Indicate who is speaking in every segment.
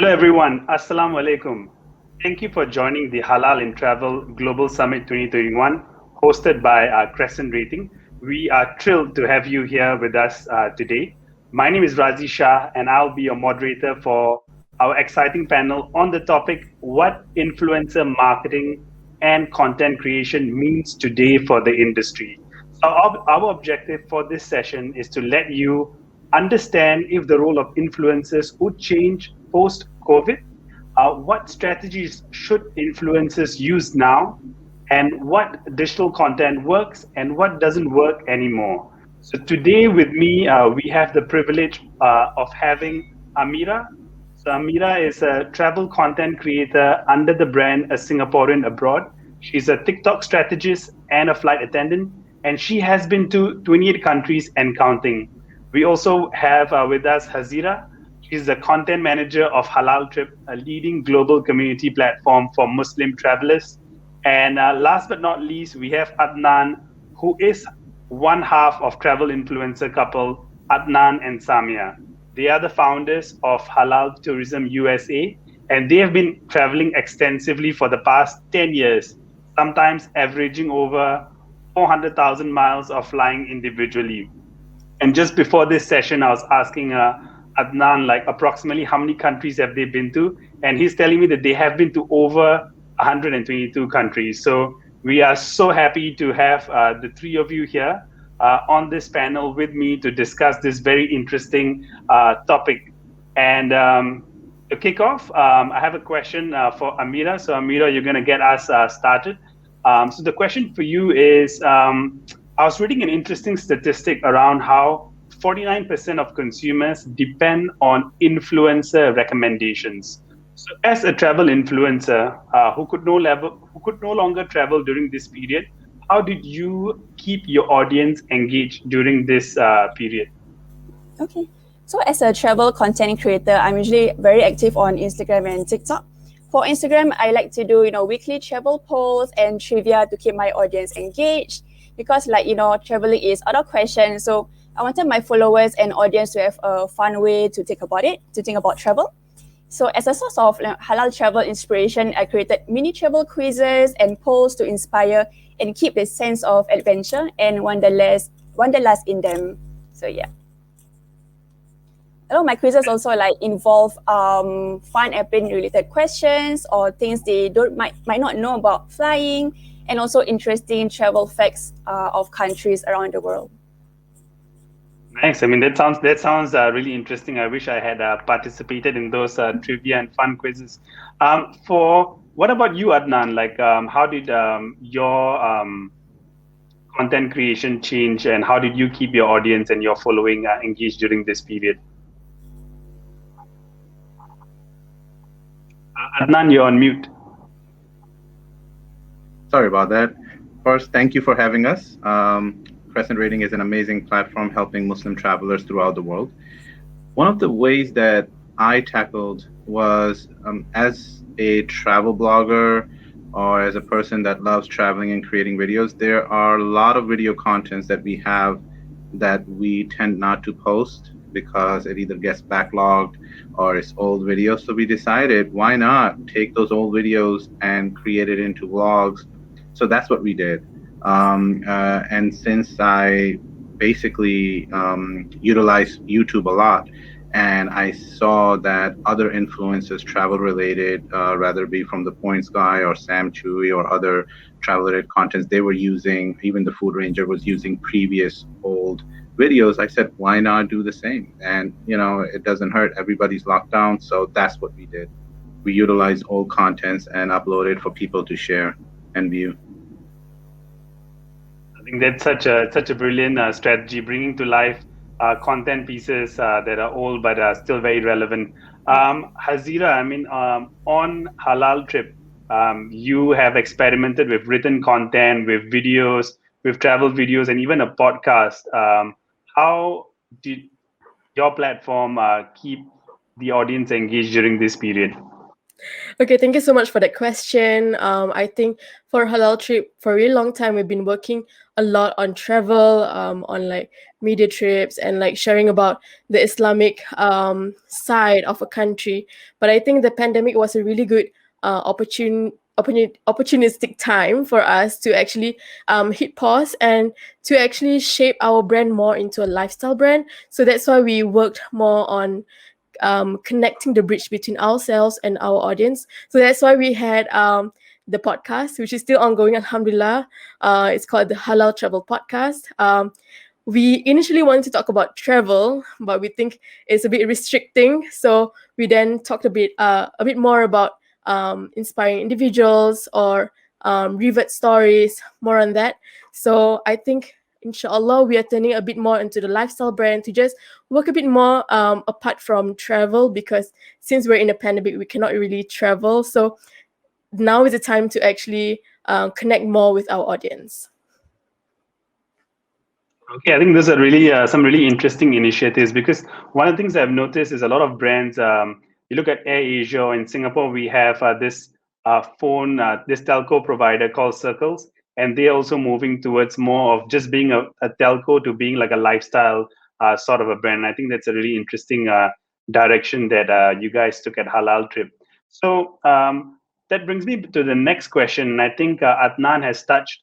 Speaker 1: Hello everyone, Assalamu alaikum. Thank you for joining the Halal in Travel Global Summit 2021 hosted by Crescent Rating. We are thrilled to have you here with us today. My name is Razy Shah and I'll be your moderator for our exciting panel on the topic what influencer marketing and content creation means today for the industry. So our objective for this session is to let you understand if the role of influencers would change post COVID, what strategies should influencers use now, and what digital content works and what doesn't work anymore. So today with me, we have the privilege of having Amira. So Amira is a travel content creator under the brand A Singaporean Abroad. She's a TikTok strategist and a flight attendant, and she has been to 28 countries and counting. We also have with us Hazirah. She's the content manager of HalalTrip, a leading global community platform for Muslim travelers. And last but not least, we have Adnan, who is one half of travel influencer couple Adnan and Samia. They are the founders of Halal Tourism USA, and they have been traveling extensively for the past 10 years, sometimes averaging over 400,000 miles of flying individually. And just before this session, I was asking Adnan, like approximately how many countries have they been to? And he's telling me that they have been to over 122 countries. So we are so happy to have the three of you here on this panel with me to discuss this very interesting topic. And to kick off, I have a question for Amira. So Amira, you're going to get us started. So the question for you is, I was reading an interesting statistic around how 49% of consumers depend on influencer recommendations. So as a travel influencer who could no longer travel during this period, how did you keep your audience engaged during this period?
Speaker 2: Okay. So as a travel content creator, I'm usually very active on Instagram and TikTok. For Instagram, I like to do, weekly travel polls and trivia to keep my audience engaged because traveling is out of question. So I wanted my followers and audience to have a fun way to think about travel. So as a source of halal travel inspiration, I created mini travel quizzes and polls to inspire and keep the sense of adventure and wanderlust in them. So yeah. A lot of my quizzes also involve fun airplane related questions or things they might not know about flying, and also interesting travel facts of countries around the world.
Speaker 1: Nice. I mean, that sounds really interesting. I wish I had participated in those trivia and fun quizzes. What about you, Adnan? Like, how did your content creation change, and how did you keep your audience and your following engaged during this period? Adnan, you're on mute.
Speaker 3: Sorry about that. First, thank you for having us. Crescent Rating is an amazing platform helping Muslim travelers throughout the world. One of the ways that I tackled was as a travel blogger or as a person that loves traveling and creating videos, there are a lot of video contents that we have that we tend not to post because it either gets backlogged or it's old videos. So we decided, why not take those old videos and create it into vlogs? So that's what we did. And since I basically utilize YouTube a lot, and I saw that other influencers, travel related, rather be from the Points Guy or Sam Chewy or other travel related contents, they were using, even the Food Ranger was using previous old videos. I said, why not do the same? And it doesn't hurt. Everybody's locked down, so that's what we did. We utilized old contents and uploaded for people to share and view.
Speaker 1: I think that's such a brilliant strategy, bringing to life content pieces that are old but are still very relevant. Hazirah, I mean, on HalalTrip, you have experimented with written content, with videos, with travel videos, and even a podcast. How did your platform keep the audience engaged during this period?
Speaker 4: Okay, thank you so much for that question. I think for HalalTrip, for a really long time, we've been working a lot on travel, on like media trips and like sharing about the Islamic side of a country. But I think the pandemic was a really good opportunistic time for us to actually hit pause and to actually shape our brand more into a lifestyle brand. So that's why we worked more on connecting the bridge between ourselves and our audience. So that's why we had the podcast, which is still ongoing, alhamdulillah. It's called the Halal Travel Podcast. We initially wanted to talk about travel, but we think it's a bit restricting. So we then talked a bit more about inspiring individuals or revert stories, more on that. So I think, inshallah, we are turning a bit more into the lifestyle brand to just work a bit more apart from travel, because since we're in a pandemic, we cannot really travel. So now is the time to actually connect more with our audience.
Speaker 1: Okay, I think those are really some really interesting initiatives, because one of the things I've noticed is a lot of brands. You look at AirAsia in Singapore, we have this this telco provider called Circles, and they're also moving towards more of just being a telco to being like a lifestyle sort of a brand. I think that's a really interesting direction that you guys took at Halal Trip. So that brings me to the next question. I think Adnan has touched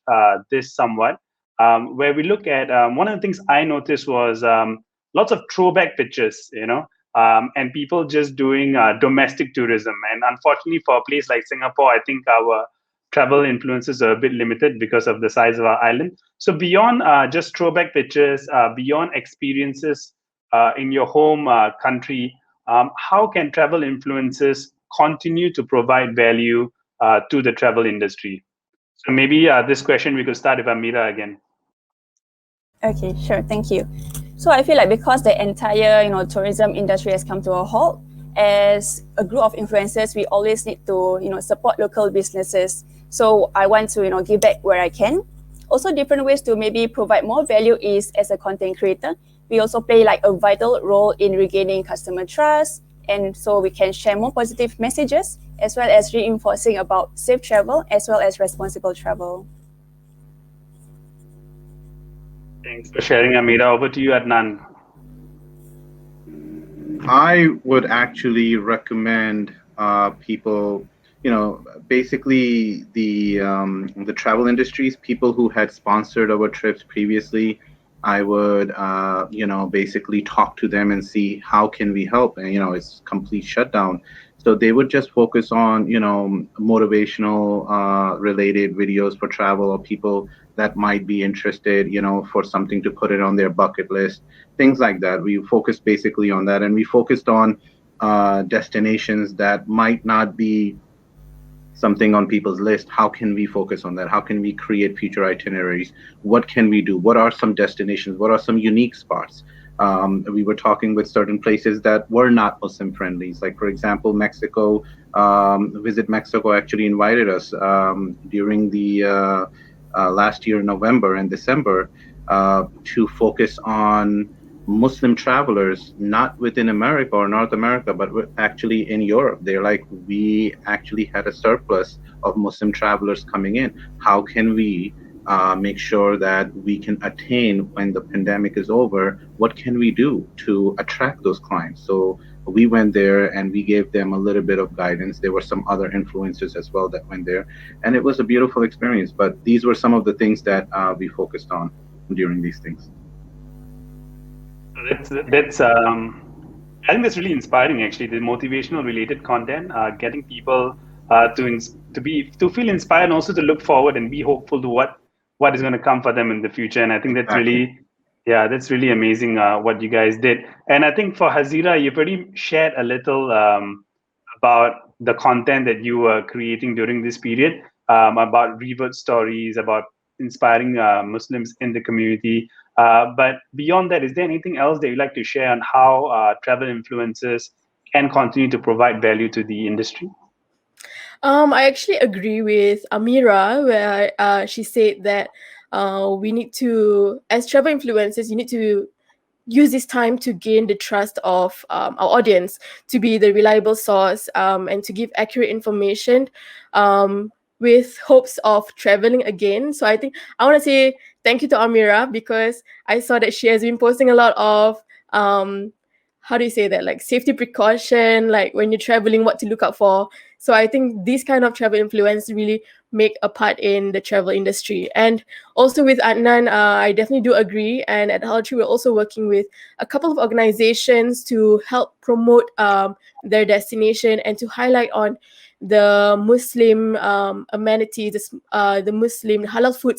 Speaker 1: this somewhat, where we look at one of the things I noticed was lots of throwback pictures, and people just doing domestic tourism. And unfortunately, for a place like Singapore, I think our travel influences are a bit limited because of the size of our island. So beyond just throwback pictures, beyond experiences in your home country, how can travel influences continue to provide value to the travel industry? So maybe this question we could start with Amira again.
Speaker 2: Okay, sure. Thank you. So I feel like because the entire, tourism industry has come to a halt, as a group of influencers, we always need to, support local businesses. So I want to, give back where I can. Also, different ways to maybe provide more value is as a content creator. We also play like a vital role in regaining customer trust, and so we can share more positive messages as well as reinforcing about safe travel as well as responsible travel.
Speaker 1: Thanks for sharing, Amira. Over to you, Adnan.
Speaker 3: I would actually recommend people, basically the travel industries, people who had sponsored our trips previously. I would, basically talk to them and see how can we help. And it's complete shutdown, so they would just focus on motivational related videos for travel, or people that might be interested, for something to put it on their bucket list, things like that. We focused basically on that, and we focused on destinations that might not be something on people's list. How can we focus on that? How can we create future itineraries? What can we do? What are some destinations? What are some unique spots? We were talking with certain places that were not Muslim friendly. Like, for example, Mexico. Visit Mexico actually invited us during the last year, November and December, to focus on Muslim travelers, not within America or North America, but actually in Europe. They're like, we actually had a surplus of Muslim travelers coming in. How can we make sure that we can attain when the pandemic is over? What can we do to attract those clients? So we went there and we gave them a little bit of guidance. There were some other influencers as well that went there, and it was a beautiful experience. But these were some of the things that we focused on during these things.
Speaker 1: That's I think that's really inspiring. Actually, the motivational related content, getting people to feel inspired, and also to look forward and be hopeful to what is going to come for them in the future. And I think that's
Speaker 3: Exactly.
Speaker 1: that's really amazing what you guys did. And I think for Hazirah, you've already shared a little about the content that you were creating during this period, about revert stories, about inspiring Muslims in the community. But beyond that, is there anything else that you'd like to share on how travel influencers can continue to provide value to the industry?
Speaker 4: I actually agree with Amira, where she said that we need to, as travel influencers, you need to use this time to gain the trust of our audience, to be the reliable source, and to give accurate information, with hopes of traveling again. So I think I want to say thank you to Amira, because I saw that she has been posting a lot of how do you say that, like safety precaution, like when you're traveling, what to look out for. So I think these kind of travel influence really make a part in the travel industry. And also with Adnan, I definitely do agree. And at HalalTrip, we're also working with a couple of organizations to help promote their destination and to highlight on the Muslim amenities, the Muslim halal food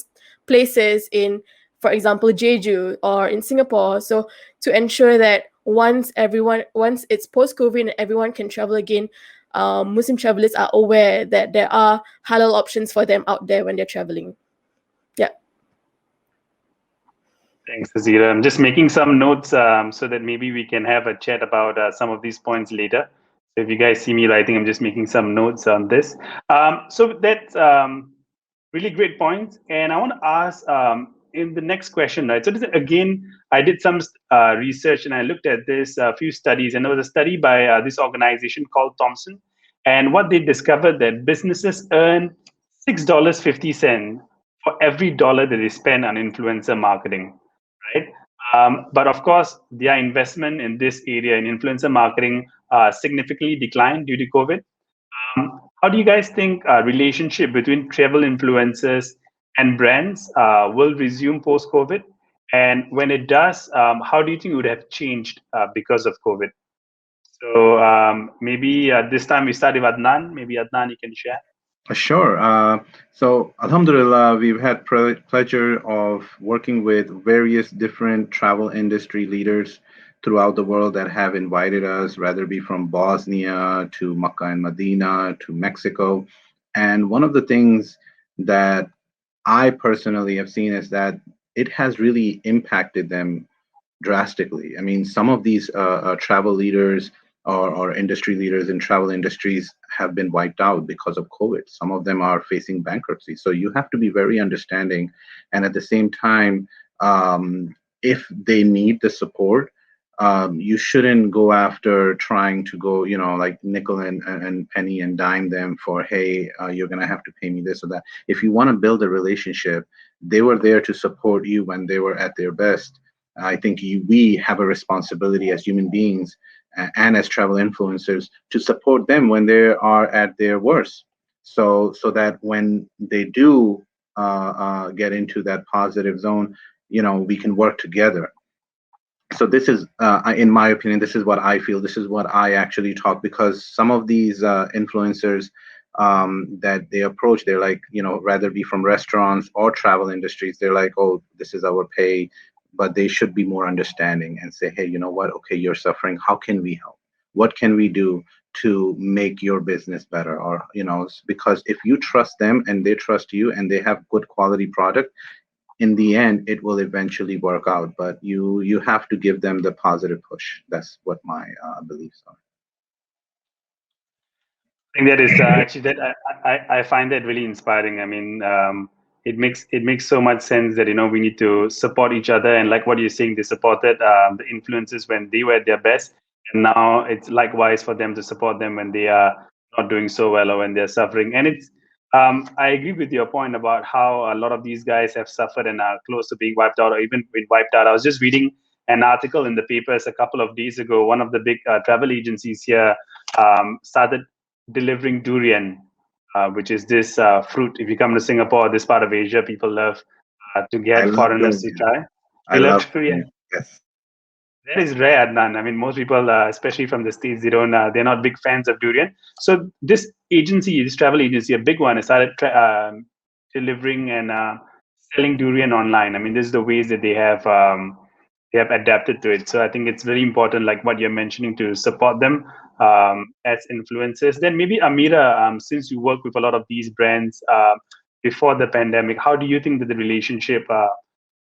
Speaker 4: places in, for example, Jeju or in Singapore. So to ensure that once it's post-COVID and everyone can travel again, Muslim travelers are aware that there are halal options for them out there when they're traveling. Yeah.
Speaker 1: Thanks, Hazirah. I'm just making some notes so that maybe we can have a chat about some of these points later. So if you guys see me writing, I'm just making some notes on this. So that's really great points. And I want to ask in the next question, right? So this, again, I did some research and I looked at this few studies, and there was a study by this organization called Thomson. And what they discovered that businesses earn $6.50 for every dollar that they spend on influencer marketing, right? But of course, their investment in this area in influencer marketing significantly declined due to COVID. How do you guys think relationship between travel influencers and brands will resume post-COVID? And when it does, how do you think it would have changed because of COVID? So maybe this time we start with Adnan. Maybe Adnan, you can share.
Speaker 3: Sure. So, Alhamdulillah, we've had pleasure of working with various different travel industry leaders throughout the world that have invited us, whether it be from Bosnia to Makkah and Medina to Mexico. And one of the things that I personally have seen is that it has really impacted them drastically. I mean, some of these travel leaders or industry leaders in travel industries have been wiped out because of COVID. Some of them are facing bankruptcy. So you have to be very understanding. And at the same time, if they need the support, you shouldn't go after trying to go, like nickel and penny and dime them for, hey, you're going to have to pay me this or that. If you want to build a relationship, they were there to support you when they were at their best. I think we have a responsibility as human beings and as travel influencers to support them when they are at their worst. So that when they do get into that positive zone, we can work together. So this is, in my opinion, this is what I feel. This is what I actually talk, because some of these influencers that they approach, they're like, rather be from restaurants or travel industries, they're like, oh, this is our pay. But they should be more understanding and say, hey, you know what? Okay, you're suffering. How can we help? What can we do to make your business better? Or, because if you trust them and they trust you and they have good quality product, in the end, it will eventually work out. But you have to give them the positive push. That's what my beliefs are.
Speaker 1: I think that is actually that I find that really inspiring. I mean, it makes so much sense that we need to support each other, and like what you're saying, they supported the influencers when they were at their best, and now it's likewise for them to support them when they are not doing so well or when they're suffering. And it's I agree with your point about how a lot of these guys have suffered and are close to being wiped out or even been wiped out. I was just reading an article in the papers a couple of days ago. One of the big travel agencies here started delivering durian, which is this fruit. If you come to Singapore, this part of Asia, people love to get foreigners to try.
Speaker 3: I love durian. Yes.
Speaker 1: That is rare, Adnan. I mean, most people, especially from the States, they're not big fans of durian. So this agency, this travel agency, a big one, started delivering and selling durian online. I mean, this is the ways that they have adapted to it. So I think it's very important, like what you're mentioning, to support them as influencers. Then maybe Amira, since you work with a lot of these brands before the pandemic, how do you think that the relationship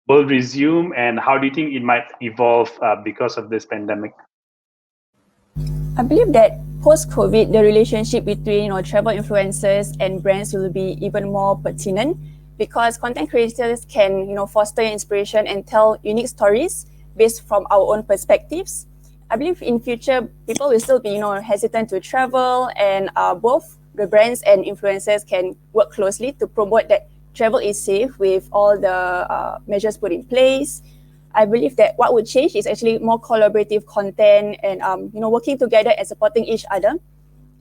Speaker 1: will resume, and how do you think it might evolve because of this pandemic?
Speaker 2: I believe that post-COVID, the relationship between travel influencers and brands will be even more pertinent, because content creators can foster inspiration and tell unique stories based from our own perspectives. I believe in future people will still be hesitant to travel, and both the brands and influencers can work closely to promote that travel is safe with all the measures put in place. I believe that what would change is actually more collaborative content and working together and supporting each other,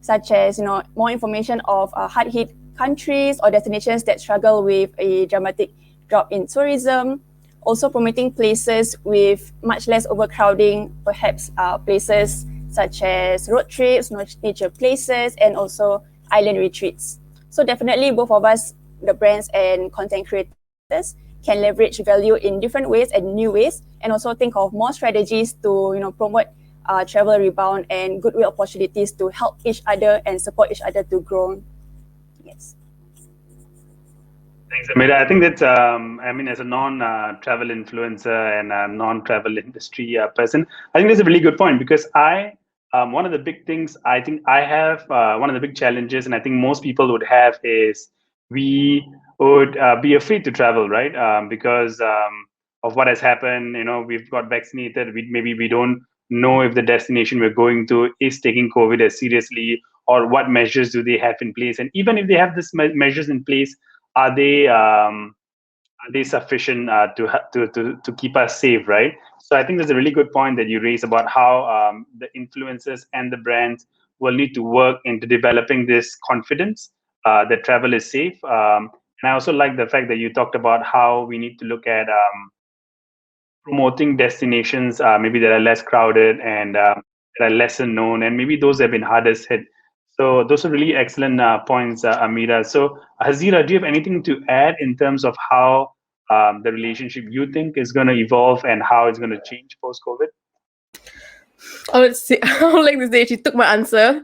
Speaker 2: such as more information of hard hit countries or destinations that struggle with a dramatic drop in tourism. Also promoting places with much less overcrowding, perhaps places such as road trips, nature places, and also island retreats. So definitely both of us, the brands and content creators, can leverage value in different ways and new ways, and also think of more strategies to promote travel rebound and goodwill opportunities to help each other and support each other to grow. Yes.
Speaker 1: Thanks, Amira. I think that, as a non-travel influencer and a non-travel industry person, I think that's a really good point, because one of the big things I think I have, one of the big challenges, and I think most people would have, is we would be afraid to travel, right? Because of what has happened. We've got vaccinated. Maybe we don't know if the destination we're going to is taking COVID as seriously, or what measures do they have in place. And even if they have these measures in place, are they sufficient to keep us safe, right? So I think there's a really good point that you raised about how the influencers and the brands will need to work into developing this confidence that travel is safe. And I also like the fact that you talked about how we need to look at promoting destinations maybe that are less crowded and that are lesser known, and maybe those have been hardest hit. So those are really excellent points, Amira. So Hazirah, do you have anything to add in terms of how the relationship you think is going to evolve and how it's going to change post-COVID?
Speaker 4: I would like to say she took my answer.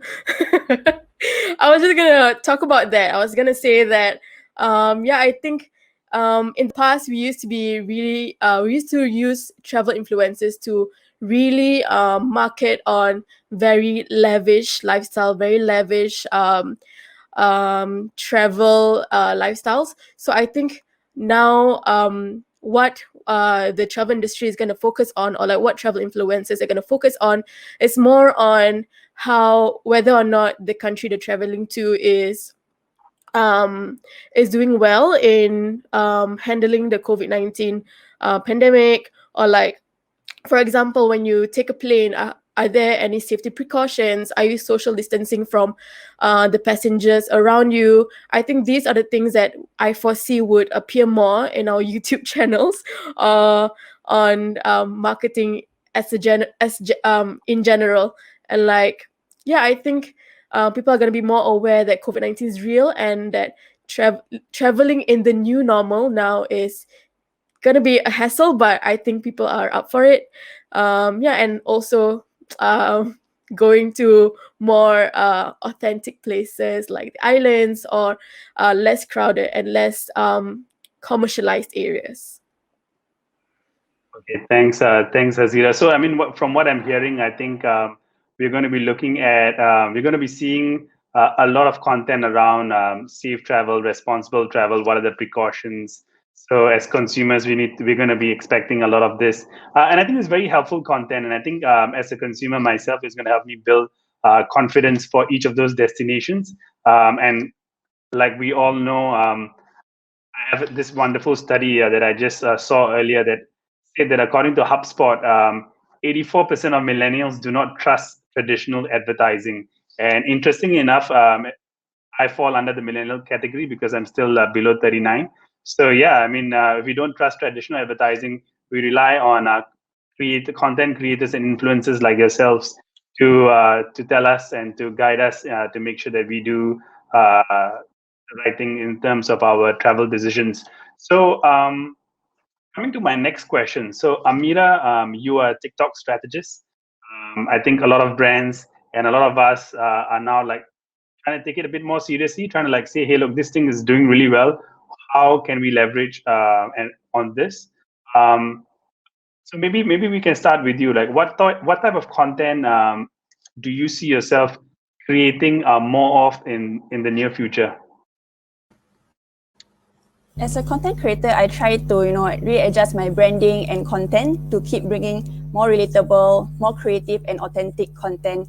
Speaker 4: I was just gonna talk about that. I was gonna say that, I think in the past we used to be really we used to use travel influencers to really market on very lavish lifestyle, very lavish travel lifestyles. So I think now what the travel industry is going to focus on, or like what travel influencers are going to focus on, is more on how, whether or not the country they're traveling to is doing well in handling the COVID-19 pandemic, or like, for example, when you take a plane, are there any safety precautions? Are you social distancing from the passengers around you? I think these are the things that I foresee would appear more in our YouTube channels, on marketing in general. And like, I think people are going to be more aware that COVID-19 is real, and that traveling in the new normal now is gonna be a hassle, but I think people are up for it. And also going to more authentic places like the islands, or less crowded and less commercialized areas.
Speaker 1: Okay, thanks, Hazira. So, from what I'm hearing, I think we're going to be looking at, we're going to be seeing a lot of content around safe travel, responsible travel. What are the precautions? So, as consumers, we're going to be expecting a lot of this, and I think it's very helpful content. And I think as a consumer myself, it's going to help me build confidence for each of those destinations. And like we all know, I have this wonderful study that I just saw earlier that said that according to HubSpot, 84% of millennials do not trust traditional advertising. And interestingly enough, I fall under the millennial category because I'm still below 39. So yeah, if we don't trust traditional advertising, we rely on content creators and influencers like yourselves to tell us and to guide us to make sure that we do the right thing in terms of our travel decisions. So coming to my next question. So Amira, you are a TikTok strategist. I think a lot of brands and a lot of us are now like trying to take it a bit more seriously, trying to like say, hey, look, this thing is doing really well. How can we leverage on this? So maybe we can start with you. Like, what type of content do you see yourself creating more of in the near future?
Speaker 2: As a content creator, I try to readjust my branding and content to keep bringing more relatable, more creative, and authentic content.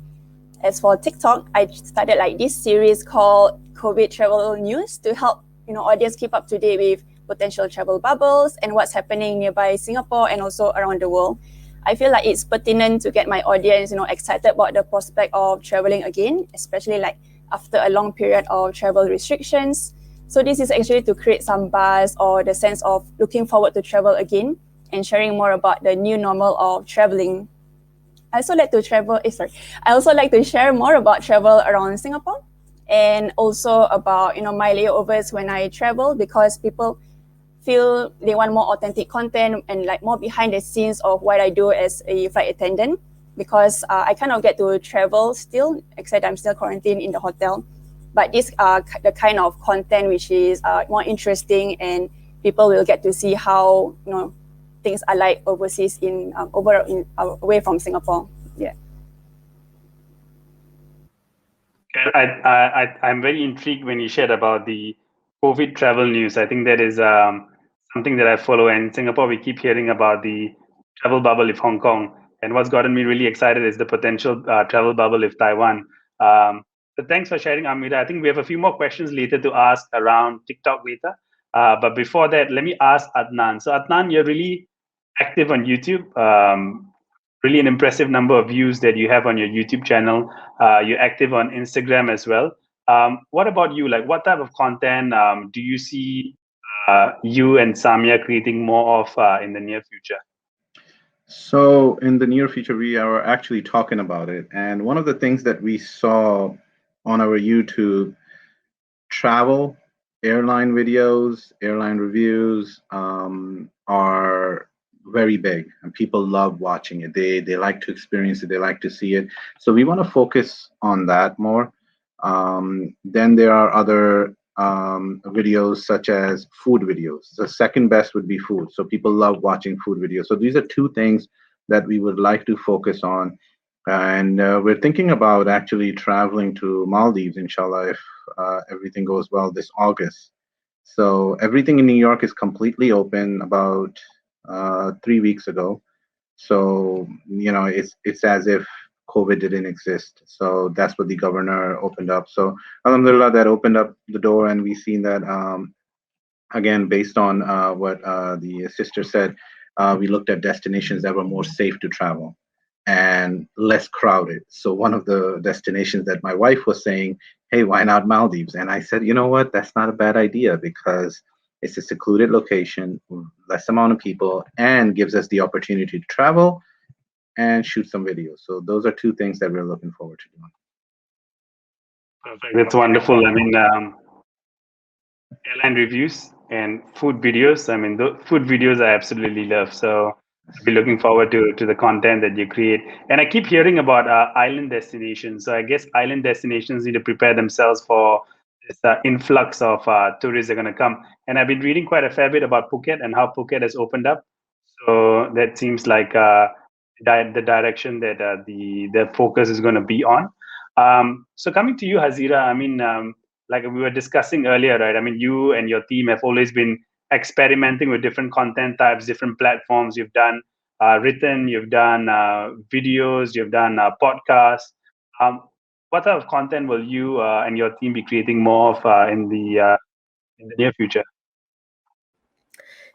Speaker 2: As for TikTok, I started like this series called COVID Travel News to help audience keep up to date with potential travel bubbles and what's happening nearby Singapore and also around the world. I feel like it's pertinent to get my audience excited about the prospect of traveling again, especially like after a long period of travel restrictions. So this is actually to create some buzz or the sense of looking forward to travel again and sharing more about the new normal of traveling. I also like to travel. I also like to share more about travel around Singapore, and also about my layovers when I travel, because people feel they want more authentic content and like more behind the scenes of what I do as a flight attendant, because I kind of get to travel still, except I'm still quarantined in the hotel. But this the kind of content which is more interesting, and people will get to see how things are like overseas away from Singapore. Yeah.
Speaker 1: I'm very intrigued when you shared about the COVID travel news. I think that is something that I follow. And in Singapore, we keep hearing about the travel bubble of Hong Kong. And what's gotten me really excited is the potential travel bubble of Taiwan. So thanks for sharing, Amira. I think we have a few more questions later to ask around TikTok later. But before that, let me ask Adnan. So Adnan, you're really active on YouTube. Really an impressive number of views that you have on your YouTube channel. You're active on Instagram as well. What about you? Like, what type of content do you see you and Samia creating more of in the near future?
Speaker 3: So, in the near future, we are actually talking about it. And one of the things that we saw on our YouTube, travel, airline videos, airline reviews are very big, and people love watching it. They like to experience it. They like to see it. So we want to focus on that more. Then there are other videos such as food videos. The second best would be food. So people love watching food videos. So these are two things that we would like to focus on. And we're thinking about actually traveling to Maldives, inshallah, if everything goes well this August. So everything in New York is completely open about 3 weeks ago. So it's as if COVID didn't exist. So that's what the governor opened up. So alhamdulillah, that opened up the door, and we've seen that again, based on what the sister said, we looked at destinations that were more safe to travel and less crowded. So one of the destinations that my wife was saying, hey, why not Maldives? And I said, you know what, that's not a bad idea, because it's a secluded location, less amount of people, and gives us the opportunity to travel and shoot some videos. So those are two things that we're looking forward to doing.
Speaker 1: Perfect. That's wonderful. I mean, airline reviews and food videos. I mean, the food videos I absolutely love. So I'll be looking forward to the content that you create. And I keep hearing about island destinations. So I guess island destinations need to prepare themselves for this influx of tourists that are going to come. And I've been reading quite a fair bit about Phuket and how Phuket has opened up. So that seems like the direction that the focus is going to be on. So coming to you, Hazirah, I mean, like we were discussing earlier, right? I mean, you and your team have always been experimenting with different content types, different platforms. You've done written, you've done videos, you've done podcasts. What type of content will you and your team be creating more of in the near future?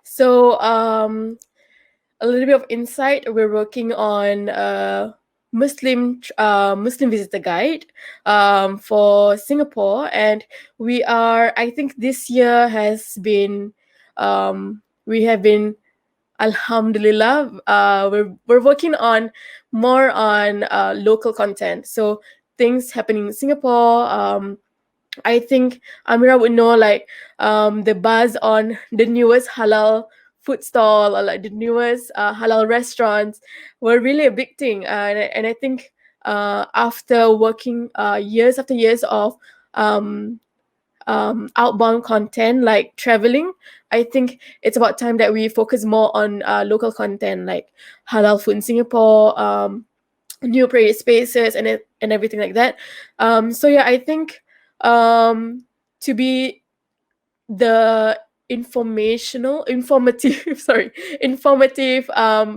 Speaker 4: So, a little bit of insight. We're working on Muslim visitor guide for Singapore, and we are. I think this year has been. We have been, Alhamdulillah. We're working on more on local content. So things happening in Singapore. I think Amira would know, like the buzz on the newest halal food stall, or like the newest halal restaurants were really a big thing. And I think after working years after years of um, outbound content like traveling, I think it's about time that we focus more on local content like halal food in Singapore, new prayer spaces, and everything like that. So yeah, I think to be the informative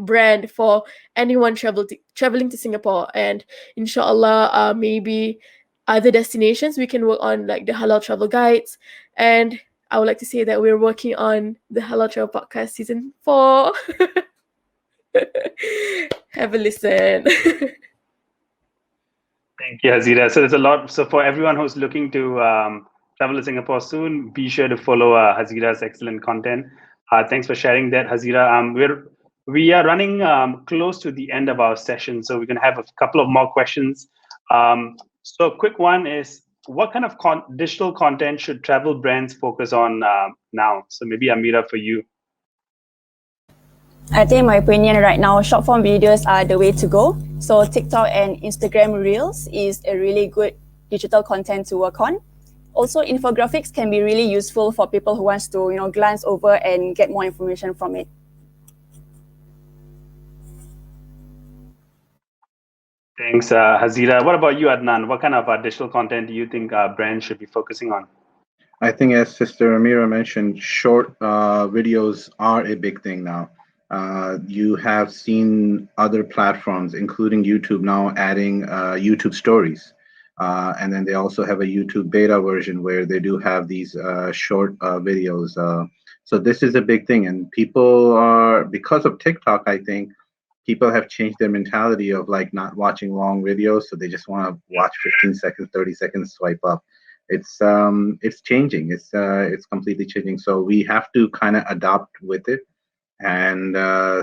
Speaker 4: brand for anyone traveling to Singapore. And inshallah, maybe other destinations we can work on, like the halal travel guides. And I would like to say that we're working on the Halal Travel Podcast season 4. Have a listen.
Speaker 1: Thank you, Hazirah. So there's a lot. So for everyone who's looking to travel to Singapore soon, be sure to follow Hazirah's excellent content. Thanks for sharing that, Hazirah. We are running close to the end of our session, so we're going to have a couple of more questions. So quick one is, what kind of digital content should travel brands focus on now? So maybe Amira, for you.
Speaker 2: I think, in my opinion, right now, short form videos are the way to go. So TikTok and Instagram Reels is a really good digital content to work on. Also, infographics can be really useful for people who wants to, glance over and get more information from it.
Speaker 1: Thanks, Hazirah. What about you, Adnan? What kind of digital content do you think brands should be focusing on?
Speaker 3: I think, as Sister Amira mentioned, short videos are a big thing now. You have seen other platforms, including YouTube, now adding YouTube stories. And then they also have a YouTube beta version where they do have these short videos. So this is a big thing. And people are, because of TikTok, I think, people have changed their mentality of like not watching long videos. So they just want to watch 15 seconds, 30 seconds, swipe up. It's changing. It's completely changing. So we have to kind of adopt with it and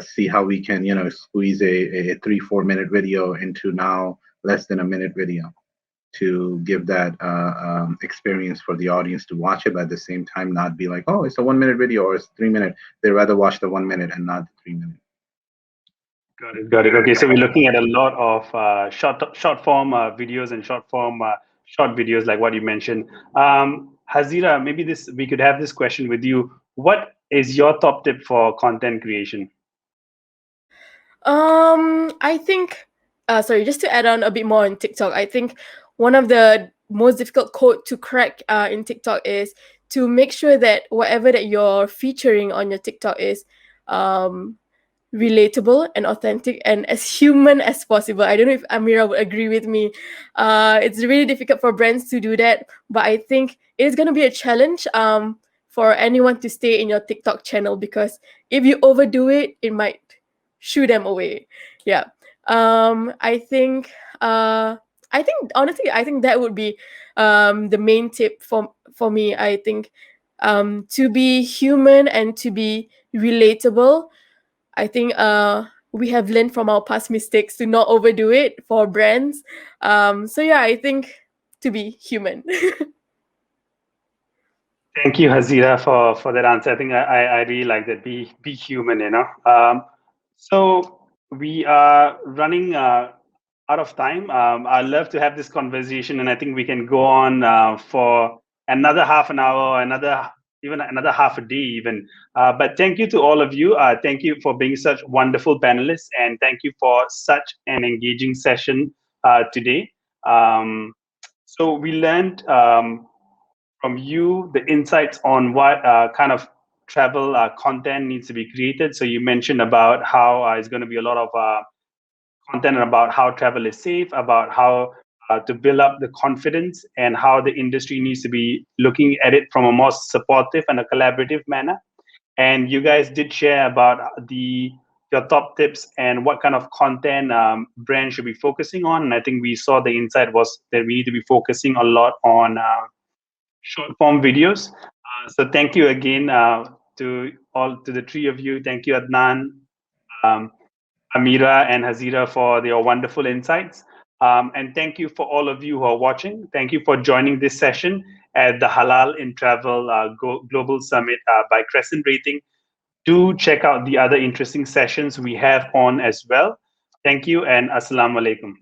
Speaker 3: see how we can, squeeze a 3-4 minute video into now less than a minute video to give that experience for the audience to watch it, but at the same time not be like, oh, it's a 1 minute video or it's 3 minute. They'd rather watch the 1 minute and not the 3 minute.
Speaker 1: Got it. Okay, so we're looking at a lot of short form videos and short videos, like what you mentioned. Hazirah, maybe we could have this question with you. What is your top tip for content creation?
Speaker 4: I think, just to add on a bit more on TikTok, I think one of the most difficult code to crack in TikTok is to make sure that whatever that you're featuring on your TikTok is relatable and authentic and as human as possible. I don't know if Amira would agree with me. It's really difficult for brands to do that, but I think it's going to be a challenge for anyone to stay in your TikTok channel, because if you overdo it, it might shoo them away. Yeah. I think honestly, I think that would be the main tip for me. I think to be human and to be relatable. I think we have learned from our past mistakes to not overdo it for brands. So yeah, I think to be human.
Speaker 1: Thank you, Hazirah, for that answer. I think I really like that. Be human, So we are running out of time. I'd love to have this conversation, and I think we can go on for another half an hour, even another half a day even. But thank you to all of you. Thank you for being such wonderful panelists, and thank you for such an engaging session today. So we learned from you the insights on what kind of travel content needs to be created. So you mentioned about how it's going to be a lot of content about how travel is safe, about how to build up the confidence, and how the industry needs to be looking at it from a more supportive and a collaborative manner. And you guys did share about your top tips and what kind of content brands should be focusing on. And I think we saw the insight was that we need to be focusing a lot on short form videos. So thank you again to the three of you. Thank you, Adnan, Amira, and Hazirah, for your wonderful insights. And thank you for all of you who are watching. Thank you for joining this session at the Halal in Travel Global Summit by Crescent Rating. Do check out the other interesting sessions we have on as well. Thank you, and Assalamu Alaikum.